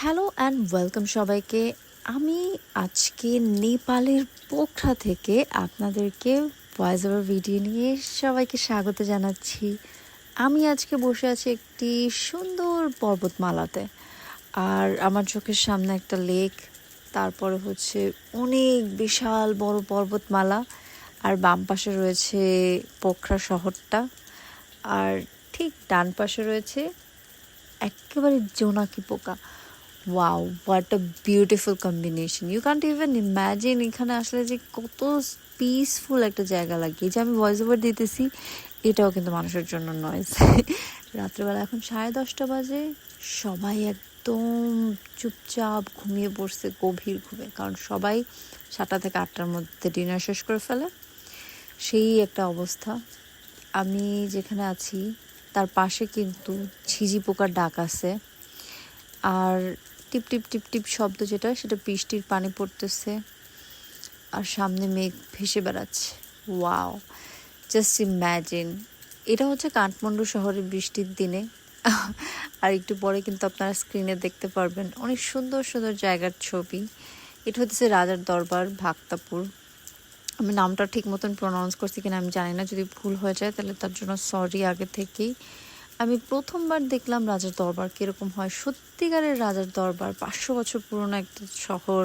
Hello and welcome সবাইকে। আমি আজকে নেপালের পোখরা থেকে আপনাদেরকে ভয়েস ওভার ভিডিও নিয়ে সবাইকে স্বাগত জানাচ্ছি। আমি আজকে বসে আছি একটি সুন্দর পর্বতমালাতে, আর আমার চোখের সামনে একটা লেক, তারপরে হচ্ছে অনেক বিশাল বড় পর্বতমালা, আর বাম পাশে রয়েছে পোখরা শহরটা, আর ঠিক ডান পাশে রয়েছে একেবারে জোনাকি পোকা। Wow, what a beautiful combination! You can't even imagine এখানে আসলে যে কত পিসফুল একটা জায়গা লাগে। এই যে আমি ভয়েস ওভার দিতেছি, এটাও কিন্তু মানুষের জন্য নয়েজ। রাত্রেবেলা এখন 10:30 বাজে, সবাই একদম চুপচাপ ঘুমিয়ে পড়ছে গভীর ঘুমে, কারণ সবাই 7টা থেকে 8টার মধ্যে ডিনার শেষ করে ফেলে। সেই একটা অবস্থা। আমি যেখানে আছি তার পাশে কিন্তু ঝিঝি পোকার ডাক আছে, আর টিপ টিপ টিপ টিপ শব্দ যেটা, সেটা বৃষ্টির পানি পড়তেছে, আর সামনে মেঘ ভেসে বেড়াচ্ছে। Wow, just imagine! এটা হচ্ছে কাঠমান্ডু শহরের বৃষ্টির দিনে। আর একটু পরে কিন্তু আপনারা স্ক্রিনে দেখতে পারবেন অনেক সুন্দর সুন্দর জায়গার ছবি। এটা হচ্ছে রাজার দরবার ভাক্তাপুর। আমি নামটা ঠিক মতন প্রনাউন্স করছি কিনা আমি জানি না, যদি ভুল হয়ে যায় তাহলে তার জন্য সরি আগে থেকেই। আমি প্রথমবার দেখলাম রাজার দরবার কীরকম হয়। সত্যিকারের রাজার দরবার, 500 বছর পুরনো একটা শহর,